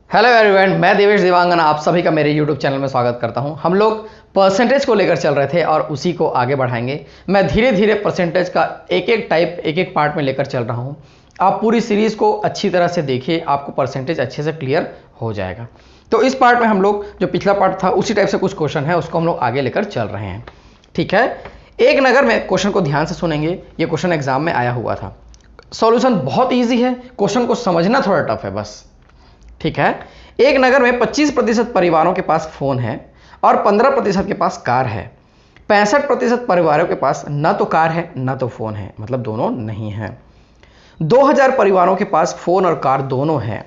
Hello everyone, मैं देवेश देवांगन आप सभी का मेरे यूट्यूब चैनल में स्वागत करता हूं। हम लोग परसेंटेज को लेकर चल रहे थे और उसी को आगे बढ़ाएंगे। मैं धीरे धीरे परसेंटेज का एक एक टाइप एक एक पार्ट में लेकर चल रहा हूं। आप पूरी सीरीज़ को अच्छी तरह से देखिए, आपको परसेंटेज अच्छे से क्लियर हो जाएगा। तो इस पार्ट में हम लोग जो पिछला पार्ट था उसी टाइप से कुछ क्वेश्चन है उसको हम लोग आगे लेकर चल रहे हैं। ठीक है, एक नगर में क्वेश्चन को ध्यान से सुनेंगे। ये क्वेश्चन एग्जाम में आया हुआ था। सॉल्यूशन बहुत ईजी है, क्वेश्चन को समझना थोड़ा टफ है बस। ठीक है, एक नगर में 25% परिवारों के पास फोन है और 15% के पास कार है। 65% परिवारों के पास न तो कार है न तो फोन है, मतलब दोनों नहीं है। 2000 परिवारों के पास फोन और कार दोनों है।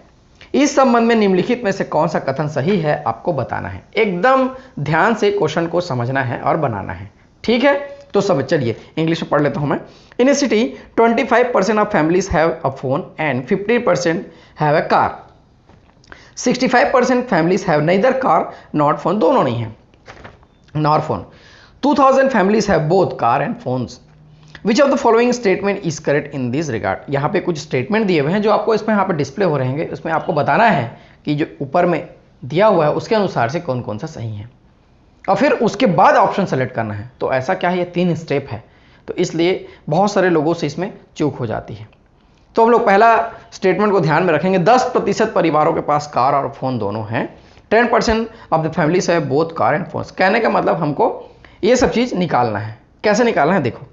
इस संबंध में निम्नलिखित में से कौन सा कथन सही है आपको बताना है। एकदम ध्यान से क्वेश्चन को समझना है और बनाना है। ठीक है, तो सब चलिए इंग्लिश में पढ़ लेता हूं मैं। In a city 25% of families have a phone and 15% have a car. 65% families have neither car not phone, दोनों नहीं है nor phone. 2000 families have both car and phones. Which of the following statement is correct in this regard. यहाँ पे कुछ statement दिए हुए हैं जो आपको इसमें यहाँ पे डिस्प्ले हो रहेंगे। उसमें आपको बताना है कि जो ऊपर में दिया हुआ है उसके अनुसार से कौन कौन सा सही है और फिर उसके बाद ऑप्शन सेलेक्ट करना है। तो ऐसा क्या है, ये 3 स्टेप है, तो इसलिए बहुत सारे लोगों से इसमें चूक हो जाती है। तो हम लोग पहला स्टेटमेंट को ध्यान में रखेंगे। 10% परिवारों के पास कार और फोन दोनों हैं। 10% ऑफ द फैमिलीज है बोथ कार एंड फोन्स। कहने का मतलब हमको ये सब चीज निकालना है। कैसे निकालना है देखो,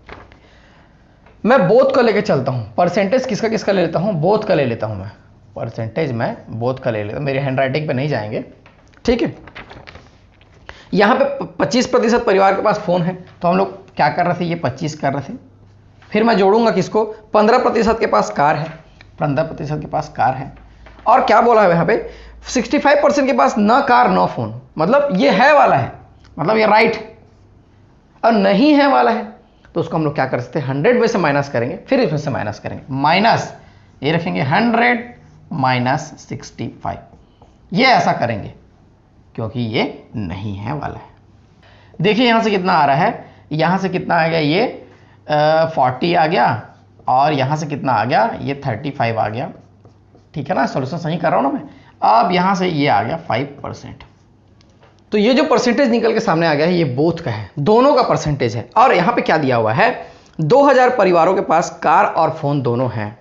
मैं बोथ का लेके चलता हूं। परसेंटेज किसका किसका ले लेता हूं, बोथ का ले लेता हूं मैं। परसेंटेज मैं बोथ का ले लेता हूं, मेरी हैंड राइटिंग पे नहीं जाएंगे। ठीक है, यहां पे 25% परिवार के पास फोन है, तो हम लोग क्या कर रहे थे, ये 25 कर रहे थे। फिर मैं जोड़ूंगा किसको, 15% के पास कार है, 15% के पास कार है। और क्या बोला है यहाँ पे, 65% के पास न कार न फोन, मतलब ये है वाला है, मतलब ये राइट, और नहीं है वाला है। तो उसको हम लोग क्या कर सकते हैं, 100 में से माइनस करेंगे, फिर इसमें से माइनस करेंगे, माइनस ये रखेंगे 100 माइनस 65। ये ऐसा करेंगे क्योंकि ये नहीं है वाला है। देखिए यहां से कितना आ रहा है, यहां से कितना आ गया, ये 40 आ गया, और यहां से कितना आ गया, ये 35 आ गया। ठीक है ना, सॉल्यूशन सही कर रहा हूं ना मैं। अब यहां से ये आ गया 5%। तो ये जो परसेंटेज निकल के सामने आ गया है ये बोथ का है, दोनों का परसेंटेज है। और यहां पे क्या दिया हुआ है, 2000 परिवारों के पास कार और फोन दोनों हैं।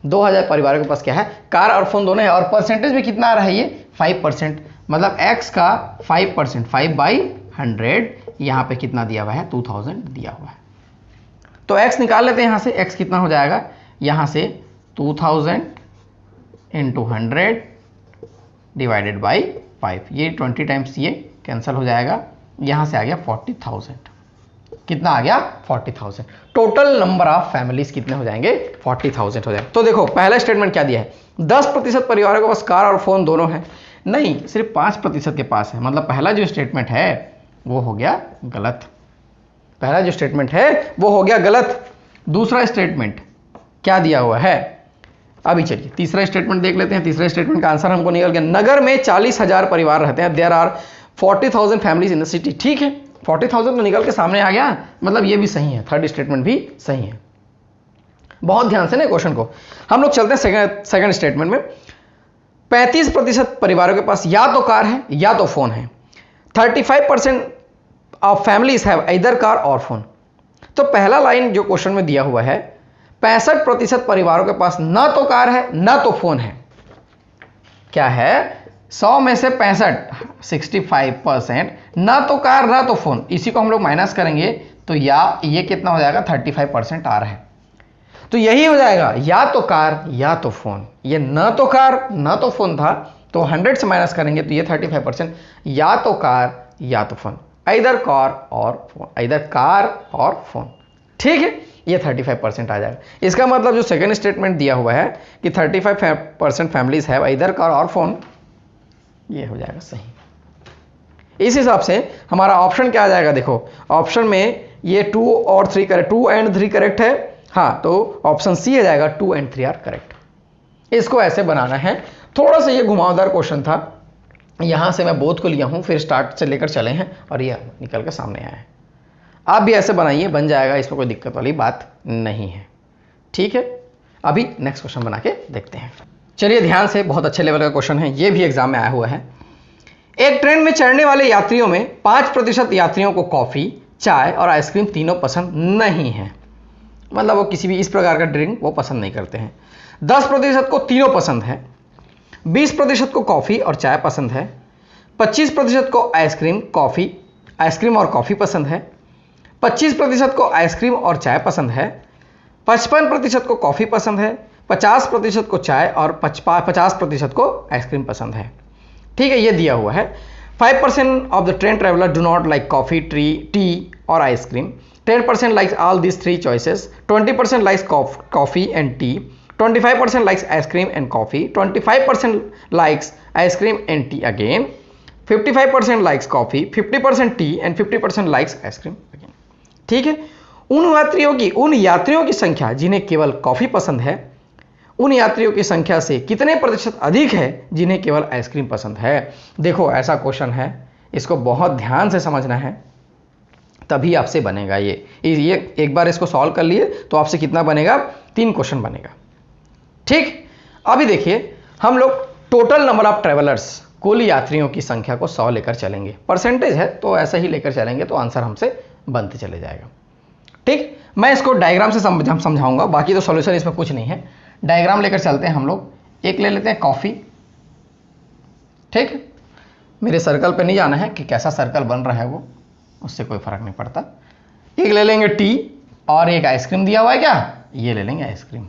2000 परिवारों के पास क्या है, कार और फोन दोनों है, और परसेंटेज में कितना आ रहा है, ये 5%, मतलब x का 5%, 5/100। यहां पे कितना दिया हुआ है, 2000 दिया हुआ है। तो x निकाल लेते हैं यहां से। x कितना हो जाएगा, यहां से 2000 इंटू 100 डिवाइडेड बाई 5। ये 20 टाइम्स ये कैंसिल हो जाएगा। यहां से आ गया 40,000। कितना आ गया, 40,000। टोटल नंबर ऑफ फैमिलीज कितने हो जाएंगे, 40,000 हो जाएंगे। तो देखो पहला स्टेटमेंट क्या दिया है, 10% परिवारों के पास कार और फोन दोनों है। नहीं, सिर्फ 5% के पास है, मतलब पहला जो स्टेटमेंट है वो हो गया गलत। पहला जो स्टेटमेंट है वो हो गया गलत। दूसरा स्टेटमेंट क्या दिया हुआ है, अभी चलिए तीसरा स्टेटमेंट देख लेते हैं। तीसरा स्टेटमेंट का आंसर हमको निकल गया, नगर में 40,000 परिवार रहते हैं। There are 40,000 families in the city. ठीक है, 40,000 तो निकल के सामने आ गया, मतलब ये भी सही है, थर्ड स्टेटमेंट भी सही है। बहुत ध्यान से ना क्वेश्चन को। हम लोग चलते हैं सेकंड स्टेटमेंट में। 35% परिवारों के पास या तो कार है या तो फोन है। 35% of families have either car और फोन। तो पहला लाइन जो क्वेश्चन में दिया हुआ है, 65% परिवारों के पास ना तो कार है ना तो फोन है। क्या है, 100 में से 65, 65% ना तो कार ना तो फोन। इसी को हम लोग माइनस करेंगे तो या ये कितना हो जाएगा, 35% आ रहा है। तो यही हो जाएगा, या तो कार या तो फोन। ये ना तो कार ना तो फोन था, तो 100 से माइनस करेंगे तो ये 35%, या तो कार या तो फोन, इधर कार और फोन, इधर कार और फोन। ठीक है, ये 35% आ जाएगा। इसका मतलब जो सेकंड स्टेटमेंट दिया हुआ है कि 35% फैमिलीज है इधर कार और फोन, ये हो जाएगा सही। इस हिसाब से हमारा ऑप्शन क्या आ जाएगा, देखो ऑप्शन में ये 2 और 3 करेक्ट, 2 एंड 3 करेक्ट है। हाँ, तो ऑप्शन सी आ जाएगा, 2 एंड 3 आर करेक्ट। इसको ऐसे बनाना है। थोड़ा सा ये घुमावदार क्वेश्चन था, यहां से मैं बोथ को लिया हूं, फिर स्टार्ट से लेकर चले हैं और ये निकल के सामने आया है। आप भी ऐसे बनाइए, बन जाएगा, इसमें कोई दिक्कत वाली बात नहीं है। ठीक है, अभी नेक्स्ट क्वेश्चन बना के देखते हैं। चलिए ध्यान से, बहुत अच्छे लेवल का क्वेश्चन है, ये भी एग्जाम में आया हुआ है। एक ट्रेन में चढ़ने वाले यात्रियों में 5% यात्रियों को कॉफ़ी, चाय और आइसक्रीम तीनों पसंद नहीं है। मतलब वो किसी भी इस प्रकार का ड्रिंक वो पसंद नहीं करते हैं। 10% को तीनों पसंद है, 20% को कॉफ़ी और चाय पसंद है, 25% को आइसक्रीम और कॉफ़ी पसंद है, 25% को आइसक्रीम और चाय पसंद है, 55% को कॉफ़ी पसंद है, 50% को चाय और 50% को आइसक्रीम पसंद है। ठीक है, ये दिया हुआ है। 5% of the train traveller do not like coffee, T और ice cream, 10% likes all these three choices, 20% likes coffee and tea, 25% likes ice cream and coffee, 25% likes ice cream and tea again, 55% likes coffee, 50% tea and 50% likes ice cream again। ठीक है, उन यात्रियों की संख्या जिन्हें केवल coffee पसंद है, उन यात्रियों की संख्या से कितने प्रतिशत अधिक है जिन्हें केवल आइसक्रीम पसंद है। देखो ऐसा क्वेश्चन है, इसको बहुत ध्यान से समझना है, तभी आपसे बनेगा ये एक बार इसको सॉल्व कर लिए तो आपसे कितना बनेगा, 3 क्वेश्चन बनेगा। ठीक, अभी देखिए हम लोग टोटल नंबर ऑफ ट्रेवलर्स, कुल यात्रियों की संख्या को 100 लेकर चलेंगे। परसेंटेज है तो ऐसा ही लेकर चलेंगे तो आंसर हमसे बनते चले जाएगा। ठीक, मैं इसको डायग्राम से समझाऊंगा, बाकी तो सॉल्यूशन इसमें कुछ नहीं है। डायग्राम लेकर चलते हैं हम लोग। एक ले लेते हैं कॉफ़ी। ठीक, मेरे सर्कल पे नहीं जाना है कि कैसा सर्कल बन रहा है वो, उससे कोई फर्क नहीं पड़ता। एक ले लेंगे टी और एक आइसक्रीम दिया हुआ है, क्या ये ले लेंगे आइसक्रीम।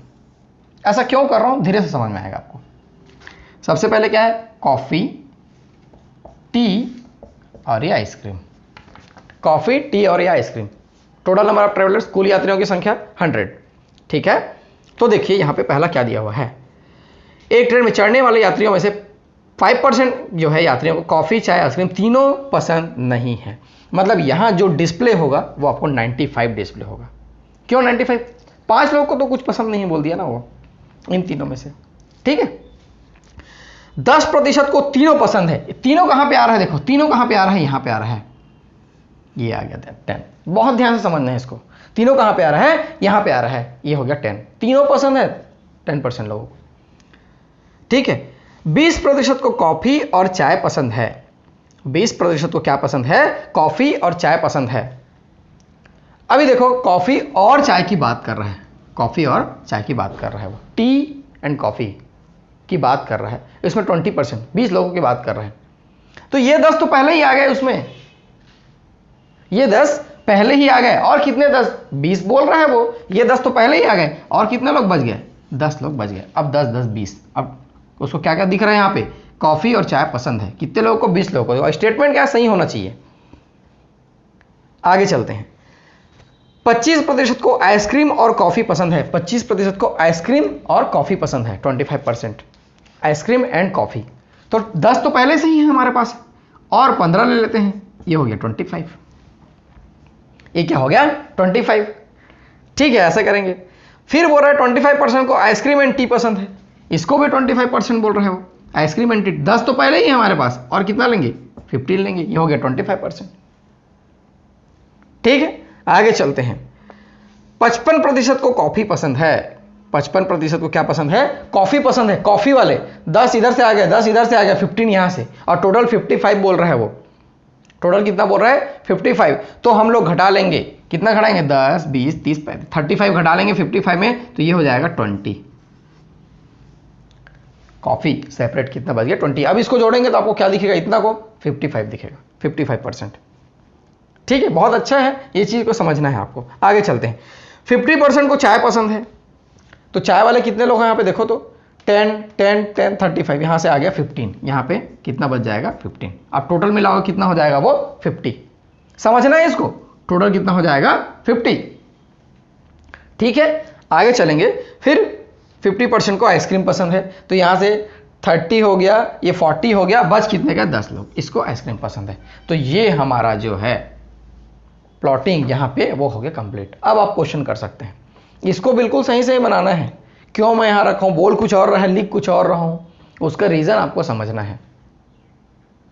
ऐसा क्यों कर रहा हूं, धीरे से समझ में आएगा आपको। सबसे पहले क्या है, कॉफ़ी, टी और ये आइसक्रीम। कॉफ़ी, टी और ये ice cream. Total number of travellers, कुल यात्रियों की संख्या 100। ठीक है, तो देखिए यहां पे पहला क्या दिया हुआ है, एक ट्रेन में चढ़ने वाले यात्रियों में से 5% जो है यात्रियों को कॉफ़ी, चाय, आइसक्रीम तीनों पसंद नहीं है। मतलब यहां जो डिस्प्ले होगा वो आपको 95 डिस्प्ले होगा। क्यों 95? 5 लोगों को तो कुछ पसंद नहीं बोल दिया ना वो, इन तीनों में से। ठीक है, 10% को तीनों पसंद है। तीनों कहां पे आ रहा है, देखो तीनों कहां पे आ रहा है, यहां पे आ रहा है, ये आ गया 10। बहुत ध्यान से समझना है इसको। तीनों कहां पे आ रहा है, यहां पे आ रहा है, ये हो गया 10। तीनों पसंद है 10% लोगों को। ठीक है, 20% को कॉफी और चाय पसंद है। 20% को क्या पसंद है, कॉफी और चाय पसंद है। अभी देखो कॉफी और चाय की बात कर रहा है, कॉफी और चाय की बात कर रहा है, वो टी एंड कॉफी की बात कर रहा है। इसमें 20%, 20 लोगों की बात कर रहे हैं। तो ये 10 तो पहले ही आ गए उसमें, ये 10 पहले ही आ गए। और कितने 10, 20 बोल रहा है वो, ये 10 तो पहले ही आ गए। और कितने लोग बच गए, 10 लोग बच गए। अब 10 10 20, अब उसको क्या क्या दिख रहा है यहाँ पे, कॉफी और चाय पसंद है। कितने लोगों को, 20 लोगों को। और स्टेटमेंट क्या सही होना चाहिए। आगे चलते हैं। 25% को आइसक्रीम और कॉफी पसंद है। 25% को आइसक्रीम और कॉफी पसंद है। 25% आइसक्रीम एंड कॉफी। तो 10 तो पहले से ही है हमारे पास, और 15 ले लेते हैं, ये हो गया 25। ये क्या हो गया, 25। ठीक है, ऐसा करेंगे। फिर बोल रहा है 25% को आइसक्रीम एंड टी पसंद है। इसको भी 25% बोल रहे हैं वो, आइसक्रीम एंड टी। 10 तो पहले ही है हमारे पास, और कितना लेंगे, 15 लेंगे, ये हो गया 25%। ठीक है, आगे चलते हैं। 55% को कॉफी पसंद है। 55% को क्या पसंद है, कॉफी पसंद है। कॉफी वाले 10 इधर से आ गया, 10 इधर से आ गया, 15 यहां से, और टोटल 55 बोल रहा है वो। टोटल कितना बोल रहा है, 55। तो हम लोग घटा लेंगे, कितना घटाएंगे, 10 20 30 35 घटा लेंगे 55 में, तो ये हो जाएगा 20। कॉफी सेपरेट कितना बच गया, 20। अब इसको जोड़ेंगे तो आपको क्या दिखेगा, इतना को 55 दिखेगा, 55%। ठीक है, बहुत अच्छा है, ये चीज को समझना है आपको। आगे चलते हैं। 50% को चाय पसंद है। तो चाय वाले कितने लोग हैं यहाँ पे, देखो तो 10 10 10 35, यहां से आ गया 15, यहां पे कितना बच जाएगा, 15। अब टोटल मिलाओगे कितना हो जाएगा, वो 50। समझना है इसको, टोटल कितना हो जाएगा, 50। ठीक है, आगे चलेंगे। फिर 50% को आइसक्रीम पसंद है। तो यहां से 30 हो गया, ये 40 हो गया, बच कितने का, 10 लोग, इसको आइसक्रीम पसंद है। तो ये हमारा जो है प्लॉटिंग यहाँ पे वो हो गया कंप्लीट। अब आप क्वेश्चन कर सकते हैं, इसको बिल्कुल सही सही बनाना है। क्यों मैं यहां रखा हूं, बोल कुछ और रहा है, लिख कुछ और रहा हूं, उसका रीजन आपको समझना है।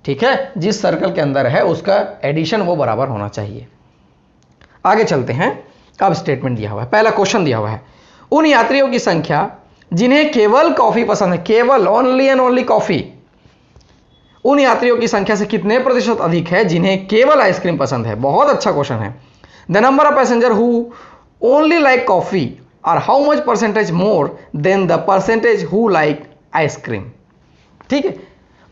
ठीक है, जिस सर्कल के अंदर है उसका एडिशन वो बराबर होना चाहिए। आगे चलते हैं। अब स्टेटमेंट दिया हुआ है, पहला क्वेश्चन दिया हुआ है, उन यात्रियों की संख्या जिन्हें केवल कॉफी पसंद है, केवल ओनली एंड ओनली कॉफी, उन यात्रियों की संख्या से कितने प्रतिशत अधिक है जिन्हें केवल आइसक्रीम पसंद है? बहुत अच्छा क्वेश्चन है। The number of passenger who only like coffee और how much percentage more than the percentage who like ice cream. ठीक है,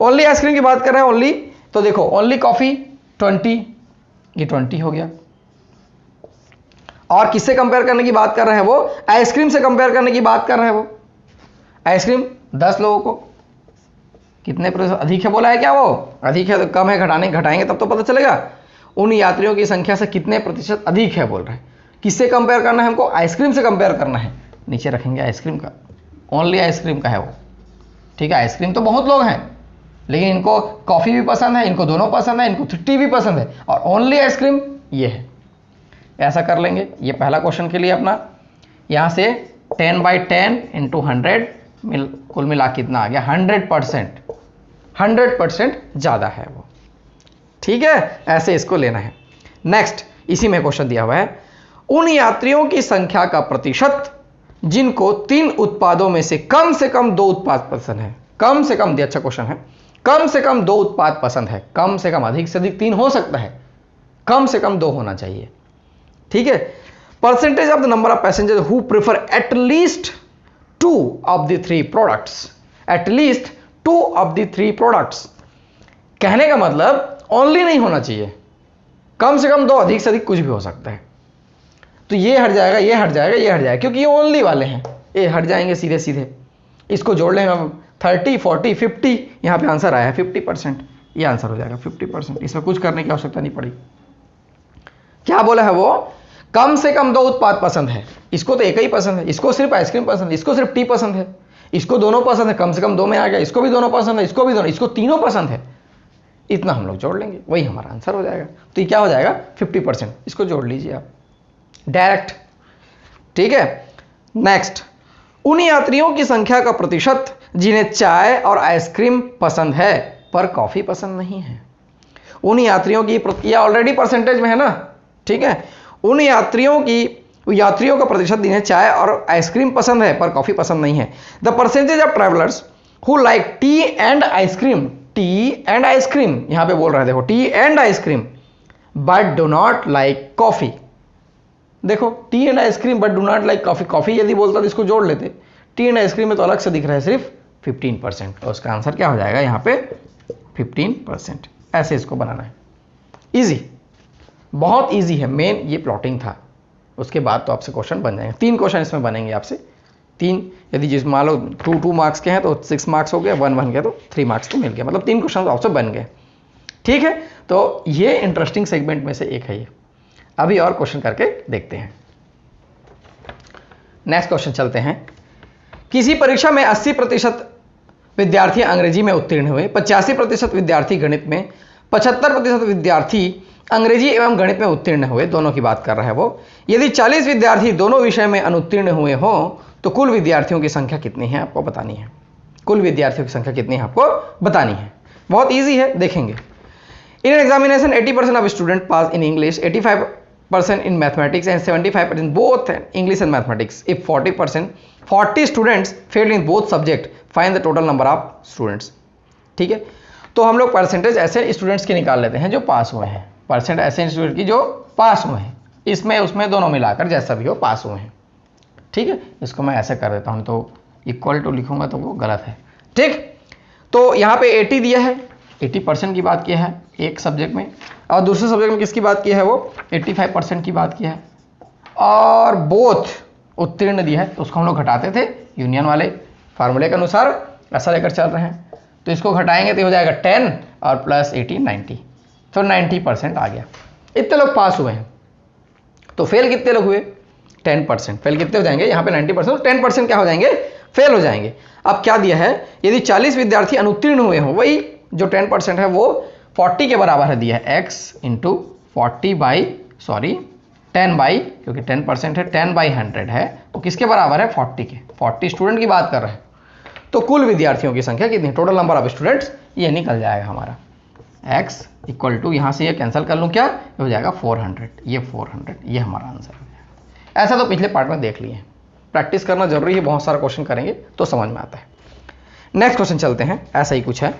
ओनली आइसक्रीम की बात कर रहे हैं, ओनली, तो देखो ओनली कॉफी 20, ये 20 हो गया। और किससे कंपेयर करने की बात कर रहे हैं वो? आइसक्रीम से कंपेयर करने की बात कर रहे हैं वो। आइसक्रीम 10 लोगों को कितने प्रतिशत अधिक है बोला है क्या? वो अधिक है तो कम है, घटाएंगे तब तो पता चलेगा। उन यात्रियों की संख्या से कितने प्रतिशत अधिक है बोल रहे हैं। किससे कंपेयर करना है हमको? आइसक्रीम से कंपेयर करना है। नीचे रखेंगे आइसक्रीम का, ओनली आइसक्रीम का है वो। ठीक है, आइसक्रीम तो बहुत लोग हैं, लेकिन इनको कॉफ़ी भी पसंद है, इनको दोनों पसंद है, इनको टी भी पसंद है, और ओनली आइसक्रीम ये है। ऐसा कर लेंगे। ये पहला क्वेश्चन के लिए अपना यहाँ से 10/10 × 100 कुल मिला कितना आ गया? 100%। 100% ज़्यादा है वो। ठीक है, ऐसे इसको लेना है। नेक्स्ट, इसी में क्वेश्चन दिया हुआ है, उन यात्रियों की संख्या का प्रतिशत जिनको 3 उत्पादों में से कम 2 उत्पाद पसंद है। कम से कम, अच्छा क्वेश्चन है, कम से कम 2 उत्पाद पसंद है। कम से कम, अधिक से अधिक 3 हो सकता है, कम से कम 2 होना चाहिए। ठीक है, percentage of the number of passenger who prefer at least 2 of the 3 products. At least 2 of the 3 products कहने का मतलब ओनली नहीं होना चाहिए, कम से कम 2, अधिक से अधिक कुछ भी हो सकता है। तो ये हट जाएगा, ये हट जाएगा, ये हट जाएगा, क्योंकि ये ओनली वाले हैं, ये हट जाएंगे सीधे सीधे। इसको जोड़ लेंगे हम, 30, 40, 50, यहाँ पे आंसर आया है 50%, ये आंसर हो जाएगा 50%। इसमें कुछ करने की आवश्यकता नहीं पड़ी। क्या बोला है वो? कम से कम 2 उत्पाद पसंद है। इसको तो एक ही पसंद है, इसको सिर्फ आइसक्रीम पसंद है, इसको सिर्फ टी पसंद है, इसको दोनों पसंद है, कम से कम 2 में आ गया, इसको भी दोनों पसंद है, इसको भी दोनों, इसको तीनों पसंद है। इतना हम लोग जोड़ लेंगे, वही हमारा आंसर हो जाएगा। तो ये क्या हो जाएगा? 50%। इसको जोड़ लीजिए आप डायरेक्ट। ठीक है, नेक्स्ट, उन यात्रियों की संख्या का प्रतिशत जिन्हें चाय और आइसक्रीम पसंद है पर कॉफी पसंद नहीं है। उन यात्रियों की, ये ऑलरेडी परसेंटेज में है ना। ठीक है, उन यात्रियों का प्रतिशत जिन्हें चाय और आइसक्रीम पसंद है पर कॉफी पसंद नहीं है। The percentage of travellers who like tea and ice cream, tea and ice cream यहां पे बोल रहे हैं, देखो tea and ice cream but do not like coffee. देखो, tea and ice cream but do not like coffee, coffee यदि बोलता तो इसको जोड़ लेते। टी एंड आइसक्रीम में तो अलग से दिख रहा है सिर्फ 15%, और उसका आंसर क्या हो जाएगा यहाँ पे? 15%। ऐसे इसको बनाना है। इजी, बहुत इजी है। मेन ये प्लॉटिंग था, उसके बाद तो आपसे क्वेश्चन बन जाएंगे। 3 क्वेश्चन इसमें बनेंगे आपसे, 3। यदि जिस मान लो 2 मार्क्स के हैं तो 6 मार्क्स हो गए, 1 बन गया तो 3 मार्क्स तो मिल गया, मतलब 3 क्वेश्चन तो आपसे बन गए। ठीक है, तो ये इंटरेस्टिंग सेगमेंट में से एक है ये। अभी और क्वेश्चन करके देखते हैं। नेक्स्ट क्वेश्चन चलते हैं। किसी परीक्षा में 80% विद्यार्थी अंग्रेजी में उत्तीर्ण हुए, 85% विद्यार्थी गणित में, 75% विद्यार्थी अंग्रेजी एवं गणित में उत्तीर्ण हुए, दोनों की बात कर रहा है वो। यदि 40 विद्यार्थी दोनों विषय में अनुत्तीर्ण हुए हो तो कुल विद्यार्थियों की संख्या कितनी है आपको बतानी है। कुल विद्यार्थियों की संख्या कितनी है आपको बतानी है। बहुत ईजी है, देखेंगे। इन an examination 80% of student pass in English, 85% in mathematics and 75% both English and mathematics. If 40 students failed in both subject, find the total number of students. ठीक है, तो हम लोग परसेंटेज ऐसे स्टूडेंट्स के निकाल लेते हैं जो पास हुए हैं। परसेंट ऐसे स्टूडेंट की जो पास हुए हैं, इसमें उसमें दोनों मिलाकर जैसा भी हो पास हुए हैं। ठीक है, इसको मैं ऐसे कर देता हूँ, तो इक्वल टू लिखूंगा तो वो गलत है। ठीक, तो यहाँ पे 80 दिया है, 80% की बात किया है एक सब्जेक्ट में, और दूसरे सब्जेक्ट में किसकी बात की है वो? 85% की बात की है। और बोथ उत्तीर्ण दिया है, तो उसको हम लोग घटाते थे यूनियन वाले फार्मूले के अनुसार, ऐसा लेकर चल रहे हैं। तो इसको घटाएंगे तो हो जाएगा 10 और प्लस 80 90, तो 90% आ गया। इतने लोग पास हुए हैं, तो फेल कितने लोग हुए? 10%। फेल कितने हो जाएंगे? यहाँ पे 90%, 10% क्या हो जाएंगे? फेल हो जाएंगे। अब क्या दिया है? यदि 40 विद्यार्थी अनुत्तीर्ण हुए हों, वही जो 10% है वो 40 के बराबर है दिया है, x इंटू 10 बाई, क्योंकि 10% है, 10/100 है, वो किसके बराबर है? 40 के। 40 स्टूडेंट की बात कर रहे हैं, तो कुल विद्यार्थियों की संख्या कितनी? टोटल नंबर ऑफ स्टूडेंट्स, ये निकल जाएगा हमारा x इक्वल टू, यहाँ से ये कैंसिल कर लूँ क्या, हो जाएगा 400, ये 400, ये हमारा आंसर हो जाएगा। ऐसा तो पिछले पार्ट में देख लिए, प्रैक्टिस करना जरूरी है, बहुत सारा क्वेश्चन करेंगे तो समझ में आता है। नेक्स्ट क्वेश्चन चलते हैं, ऐसा ही कुछ है।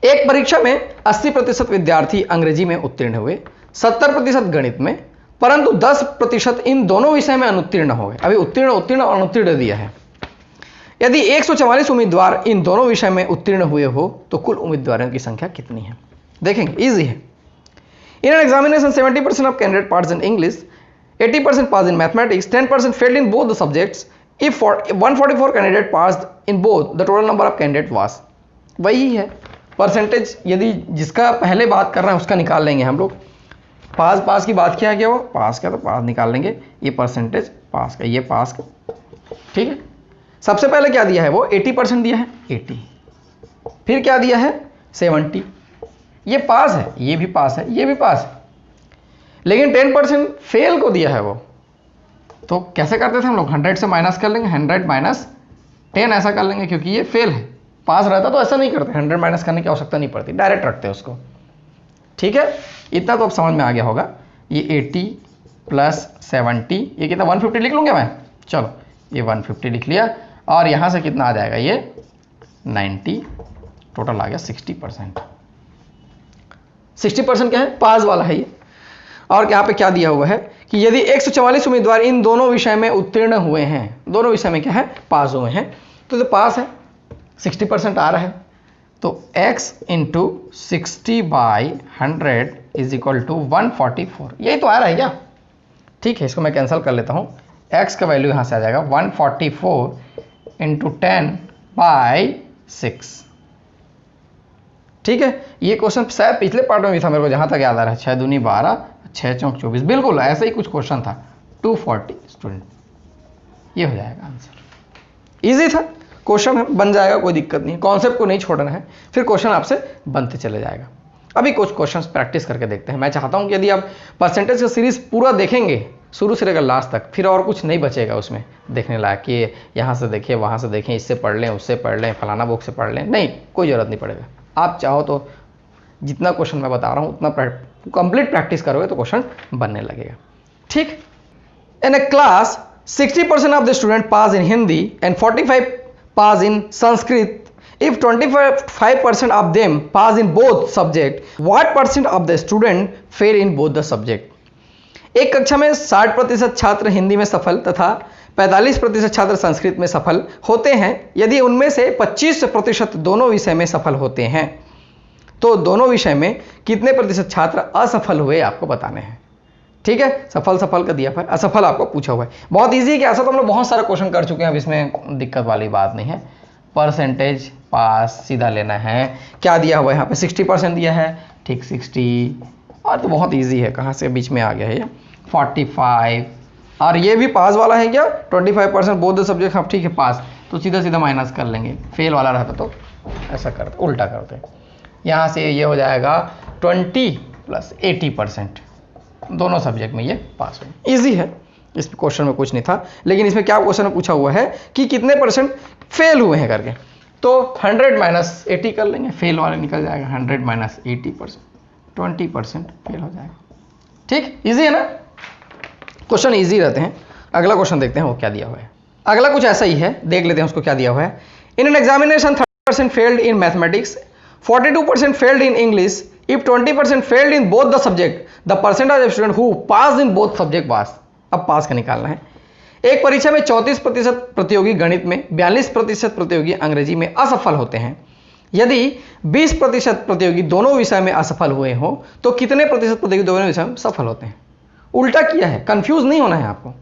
एक परीक्षा में 80% विद्यार्थी अंग्रेजी में उत्तीर्ण हुए, 70% गणित में, परंतु 10% इन दोनों विषय में अनुत्तीर्ण हो गए। अभी उत्तीर्ण और अनुत्तीर्ण दिया है। यदि 144 उम्मीदवार इन दोनों विषय में उत्तीर्ण हुए हो तो कुल उम्मीदवारों की संख्या कितनी है? देखेंगे, इजी है। इन an examination 70% of candidate pass in English, 80% pass in mathematics, 10% failed in both the subjects. If 144 candidate pass in both, the total number of candidate was. वही है परसेंटेज, यदि जिसका पहले बात कर रहे हैं उसका निकाल लेंगे हम लोग। पास की बात किया गया, वो पास का तो पास निकाल लेंगे, ये परसेंटेज पास का, ये पास का, ठीक है। सबसे पहले क्या दिया है, वो 80% दिया है, 80। फिर क्या दिया है, 70। ये पास है, ये भी पास है, ये भी पास है, लेकिन 10% फेल को दिया है वो। तो कैसे करते थे हम लोग, 100 से माइनस कर लेंगे, 100 माइनस 10 ऐसा कर लेंगे, क्योंकि ये फेल है। पास रहता तो ऐसा नहीं करते, 100 माइनस करने की आवश्यकता नहीं पड़ती, डायरेक्ट रखते हैं उसको, ठीक है। इतना तो अब समझ में आ गया होगा। ये 80 प्लस 70, ये कितना, 150 लिख लूँगा मैं, चलो ये 150 लिख लिया, और यहाँ से कितना आ जाएगा, ये 90, टोटल आ गया 60%। 60% क्या है, पास वाला है ये। और यहाँ पे क्या दिया हुआ है कि यदि 144 उम्मीदवार इन दोनों विषय में उत्तीर्ण हुए हैं, दोनों विषय में क्या है, पास हुए हैं, तो पास है, 60% आ रहा है। तो x into 60/100 is equal to 144, यही तो आ रहा है क्या, ठीक है। इसको मैं कैंसिल कर लेता हूँ, x का वैल्यू यहाँ से आ जाएगा 144 इंटू 10/6, ठीक है। ये क्वेश्चन शायद पिछले पार्ट में भी था, मेरे को जहाँ तक याद आ रहा है, 6 दूनी 12, 6 चौक 24, बिल्कुल ऐसा ही कुछ क्वेश्चन था, 240 स्टूडेंट, ये हो जाएगा आंसर। इजी था क्वेश्चन, है बन जाएगा, कोई दिक्कत नहीं, कॉन्सेप्ट को नहीं छोड़ना है, फिर क्वेश्चन आपसे बनते चले जाएगा। अभी कुछ क्वेश्चंस प्रैक्टिस करके देखते हैं। मैं चाहता हूं कि यदि आप परसेंटेज का सीरीज पूरा देखेंगे शुरू से लेकर लास्ट तक, फिर और कुछ नहीं बचेगा उसमें देखने लायक कि यहाँ से देखिए, वहाँ से देखें, इससे पढ़ लें, उससे पढ़ लें, फलाना बुक से पढ़ लें, नहीं, कोई ज़रूरत नहीं पड़ेगा। आप चाहो तो जितना क्वेश्चन मैं बता रहा हूँ उतना कंप्लीट प्रैक्टिस करोगे तो क्वेश्चन बनने लगेगा, ठीक। In a class 60% of the student pass in Hindi and 45 pass in Sanskrit. If 25% of them pass in both subject, what percent of the student fail in both the subject? एक कक्षा में 60% छात्र हिंदी में सफल तथा 45% छात्र संस्कृत में सफल होते हैं। यदि उनमें से 25% दोनों विषय में सफल होते हैं, तो दोनों विषय में कितने प्रतिशत छात्र असफल हुए आपको बताने हैं, ठीक है। सफल का दिया पर असफल आपको पूछा हुआ है। बहुत इजी है कि ऐसा तो हम लोग बहुत सारा क्वेश्चन कर चुके हैं, अब इसमें दिक्कत वाली बात नहीं है। परसेंटेज पास सीधा लेना है। क्या दिया हुआ है यहाँ पे, 60% दिया है, ठीक, 60, और तो बहुत इजी है, कहाँ से बीच में आ गया है ये, 45, और ये भी पास वाला है क्या, 25% बोथ द सब्जेक्ट, हाँ ठीक है पास, तो सीधा माइनस कर लेंगे। फेल वाला रहता तो ऐसा करते, उल्टा करते, यहाँ से ये हो जाएगा 20 + 80%, दोनों सब्जेक्ट में ये पास हुए। इजी है, इस क्वेश्चन में कुछ नहीं था, लेकिन इसमें क्या क्वेश्चन में पूछा हुआ है कि कितने परसेंट फेल हुए हैं करके, तो 100 - 80 कर लेंगे, फेल वाले निकल जाएगा, 100 - 80%, 20% फेल हो जाएगा, ठीक। इजी है ना, क्वेश्चन इजी रहते हैं। अगला क्वेश्चन देखते हैं वो क्या दिया हुआ है। अगला कुछ ऐसा ही है, देख लेते हैं उसको क्या दिया हुआ है। इन an examination 30% failed in mathematics, 42% failed in English, if 20% failed in both the subject, the percentage of student who passed in both subject was। अब पास का निकालना है। एक परीक्षा में 34% प्रतियोगी गणित में, 42% प्रतियोगी अंग्रेजी में असफल होते हैं। यदि 20% प्रतियोगी दोनों विषय में असफल हुए हो तो कितने प्रतिशत प्रतियोगी दोनों विषय में सफल होते हैं। उल्टा किया है, कंफ्यूज नहीं होना है आपको।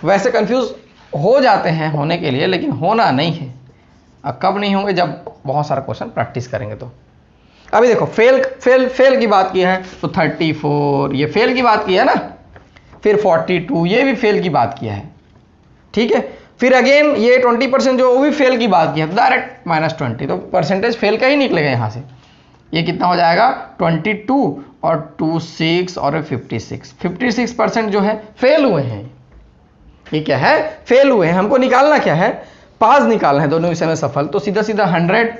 वैसे कंफ्यूज हो जाते हैं होने के लिए, लेकिन होना नहीं है। अब कब नहीं होंगे, जब बहुत सारा क्वेश्चन प्रैक्टिस करेंगे तो। अभी देखो फेल की बात की है तो 34 ये फेल की बात की है ना, फिर 42 ये भी फेल की बात किया है, ठीक है। फिर अगेन ये 20% जो वो भी फेल की बात किया, तो डायरेक्ट -20, तो परसेंटेज फेल का ही निकलेगा यहाँ से। ये कितना हो जाएगा 22 और 2 6 और 56% जो है फेल हुए हैं। ये क्या है, फेल हुए हैं। हमको निकालना क्या है, पास निकालना है, दोनों विषय में सफल। तो सीधा 100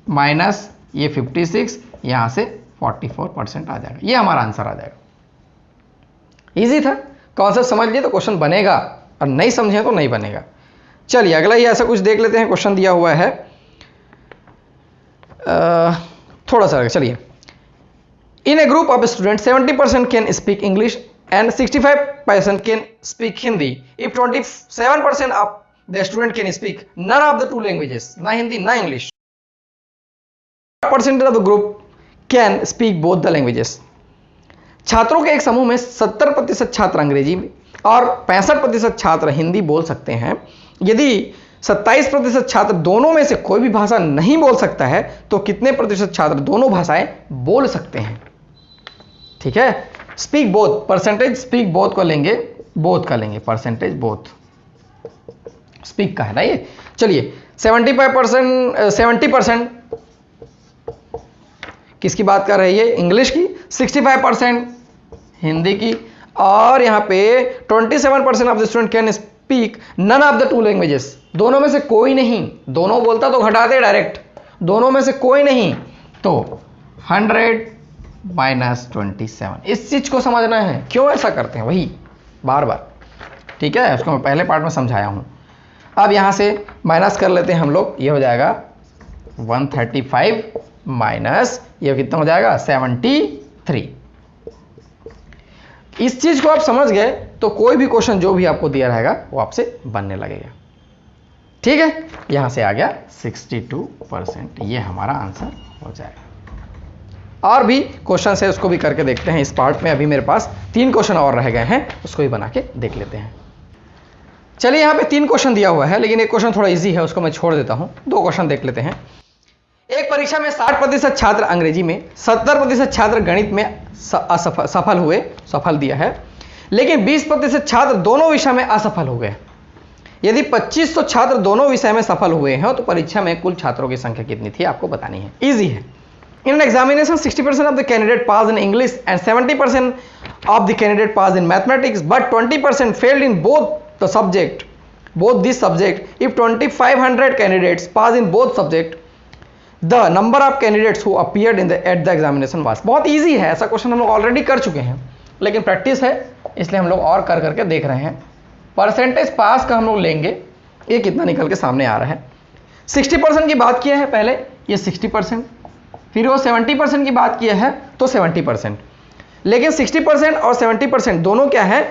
माइनस ये 56, यहाँ से 44% आ जाएगा, ये हमारा आंसर आ जाएगा। इजी था, कॉन्सेप्ट समझ लिए तो क्वेश्चन बनेगा, और नहीं समझे तो नहीं बनेगा। चलिए अगला ही ऐसा कुछ देख लेते हैं, क्वेश्चन दिया हुआ है थोड़ा सा, चलिए। In a group of student 70% can speak English and 65% can speak Hindi. If 27% of the student can speak none of the two languages, ना हिंदी ना English, percentage of the group can speak both the languages. छात्रों के एक समूह में 70% छात्र अंग्रेजी में और 65% छात्र हिंदी बोल सकते हैं। यदि 27% छात्र दोनों में से कोई भी भाषा नहीं बोल सकता है तो कितने प्रतिशत छात्र दोनों भाषाएं बोल सकते हैं? ठीक है, speak both, percentage speak both को लेंगे, बोथ का लेंगे, परसेंटेज बोथ स्पीक का है ना ये। चलिए 70% किसकी बात कर रही है? इंग्लिश की। 65% हिंदी की। और यहां पे 27% of the student can speak none of the two languages, दोनों में से कोई नहीं। दोनों बोलता तो घटाते डायरेक्ट, दोनों में से कोई नहीं, तो 100 माइनस 27। इस चीज को समझना है, क्यों ऐसा करते हैं वही बार बार। ठीक है, उसको मैं पहले पार्ट में समझाया हूं। अब यहां से माइनस कर लेते हैं हम लोग, ये हो जाएगा 135 माइनस ये कितना हो जाएगा 73। इस चीज को आप समझ गए तो कोई भी क्वेश्चन जो भी आपको दिया रहेगा वो आपसे बनने लगेगा। ठीक है, यहां से आ गया 62%, ये हमारा आंसर हो जाएगा। और भी क्वेश्चन है उसको भी करके देखते हैं इस पार्ट में। अभी मेरे पास 3 क्वेश्चन और रह गए हैं, उसको भी बना के देख लेते हैं। चलिए यहां पे 3 क्वेश्चन दिया हुआ है, लेकिन एक क्वेश्चन थोड़ा इजी है, उसको मैं छोड़ देता हूं। 2 क्वेश्चन देख लेते हैं। एक परीक्षा में 60% छात्र अंग्रेजी में, 70% छात्र गणित में सफल दिया है, लेकिन 20% छात्र दोनों विषय में असफल हो गए। यदि 2500 छात्र दोनों विषय में सफल हुए हैं तो परीक्षा में कुल छात्रों की संख्या कितनी थी आपको बतानी है। इजी है। इन an examination 60% of the candidate pass in English and 70% of the candidate pass in mathematics, but 20% failed in both this subject. If 2500 candidates pass in both subject, the number of candidates who appeared at the examination was. बहुत easy है, ऐसा question हम लोग already कर चुके हैं, लेकिन practice है इसलिए हम लोग और कर करके देख रहे हैं। परसेंटेज पास का हम लोग लेंगे, ये कितना निकल के सामने आ रहा है। 60% की बात किया है पहले, ये 60%, फिर वो 70% की बात किया है तो 70%, लेकिन 60% और 70% दोनों क्या है,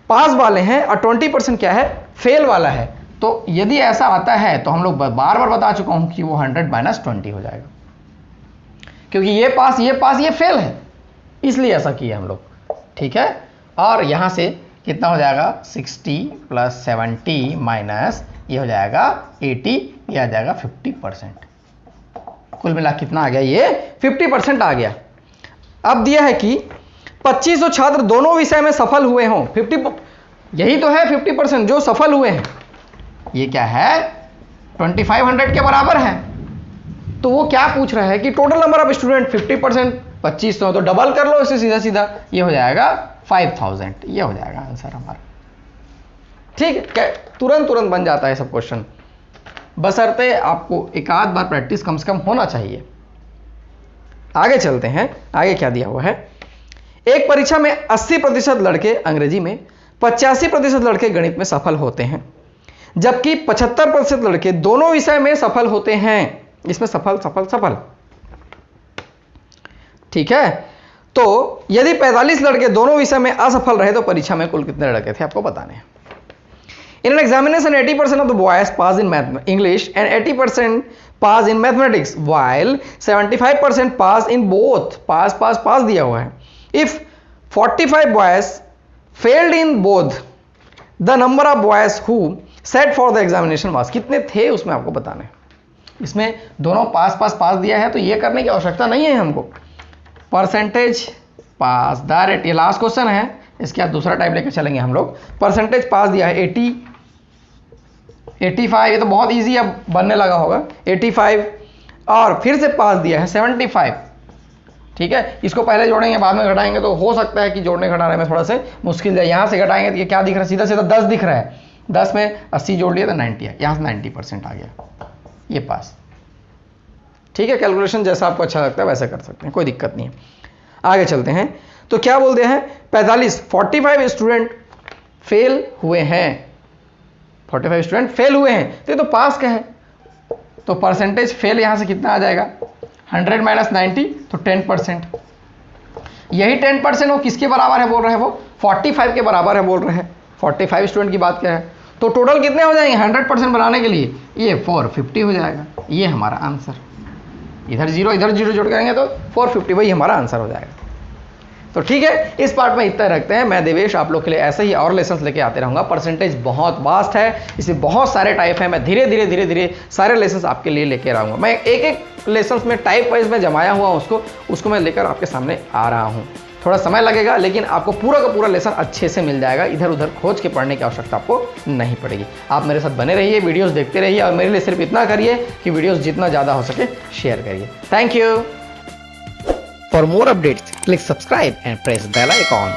पास वाले हैं, और 20% क्या है, फेल वाला है। तो यदि ऐसा आता है तो हम लोग बार बार बता चुका हूं कि वो 100 माइनस 20 हो जाएगा, क्योंकि ये पास ये फेल है, इसलिए ऐसा किया हम लोग। ठीक है, और यहां से कितना हो जाएगा 60 प्लस 70 माइनस ये हो जाएगा 80, ये आ जाएगा 50%। कुल मिला कितना आ गया, ये 50% आ गया। अब दिया है कि 2500 छात्र दोनों विषय में सफल हुए हों, 50, यही तो है 50% जो सफल हुए हैं, ये क्या है 2500 के बराबर है। तो वो क्या पूछ रहा है कि टोटल नंबर ऑफ स्टूडेंट 50%, 2500, तो डबल कर लो इसे सीधा सीधा, ये हो जाएगा 5000, ये हो जाएगा आंसर हमारा। ठीक है, तुरंत बन जाता है सब क्वेश्चन, बशर्ते आपको एक आध बार प्रैक्टिस कम से कम होना चाहिए। आगे चलते हैं, आगे क्या दिया हुआ है। एक परीक्षा में 80% लड़के अंग्रेजी में, 85% लड़के गणित में सफल होते हैं, जबकि 75% लड़के दोनों विषय में सफल होते हैं। इसमें सफल। ठीक है, तो यदि 45 लड़के दोनों विषय में असफल रहे तो परीक्षा में कुल कितने लड़के थे आपको बताने हैं। In an examination 80% of the boys pass in English and 80% pass in mathematics, while 75% pass in both. Pass दिया हुआ है। If 45 boys failed in both, the number of boys who set for the examination was. कितने थे उसमें आपको बताना है। इसमें दोनों पास दिया है तो ये करने की आवश्यकता नहीं है हमको। परसेंटेज पास डायरेक्ट, ये लास्ट क्वेश्चन है, इसके बाद दूसरा टाइप लेकर चलेंगे हम लोग। परसेंटेज पास दिया है 80, 85, ये तो बहुत इजी अब बनने लगा होगा, 85, और फिर से पास दिया है 75। ठीक है, इसको पहले जोड़ेंगे बाद में घटाएंगे, तो हो सकता है कि जोड़ने घटाने में थोड़ा से मुश्किल जाए। यहाँ से घटाएंगे तो ये क्या दिख रहा है, सीधा 10 दिख रहा है, 10 में 80 जोड़ लिया तो 90 है, यहाँ से 90% आ गया, ये पास। ठीक है, कैलकुलेशन जैसा आपको अच्छा लगता है वैसे कर सकते हैं, कोई दिक्कत नहीं है। आगे चलते हैं, तो क्या बोलते हैं 45 स्टूडेंट फेल हुए हैं, 45 स्टूडेंट फेल हुए हैं, तो ये तो पास का है, तो परसेंटेज फेल यहाँ से कितना आ जाएगा 100 माइनस 90, तो 10%। यही 10% वो किसके बराबर है बोल रहे हैं, वो 45 के बराबर है बोल रहे हैं। 45 स्टूडेंट की बात क्या है, तो टोटल कितने हो जाएंगे 100% बनाने के लिए, ये 450 हो जाएगा। ये हमारा आंसर, इधर जीरो जोड़ करेंगे तो 450, वही हमारा आंसर हो जाएगा। तो ठीक है, इस पार्ट में इतना रखते हैं। मैं देवेश आप लोग के लिए ऐसे ही और लेसन्स लेके आते रहूँगा। परसेंटेज बहुत वास्ट है, इसमें बहुत सारे टाइप हैं। मैं धीरे धीरे सारे लेसन्स आपके लिए लेके आऊँगा। मैं एक लेसन्स में टाइप वाइज में जमाया हुआ उसको मैं लेकर आपके सामने आ रहा हूँ। थोड़ा समय लगेगा, लेकिन आपको पूरा का पूरा लेसन अच्छे से मिल जाएगा। इधर उधर खोज के पढ़ने की आवश्यकता आपको नहीं पड़ेगी। आप मेरे साथ बने रहिए, वीडियोस देखते रहिए, और मेरे लिए सिर्फ इतना करिए कि वीडियोस जितना ज़्यादा हो सके शेयर करिए। Thank you. For more updates, click subscribe and press bell icon.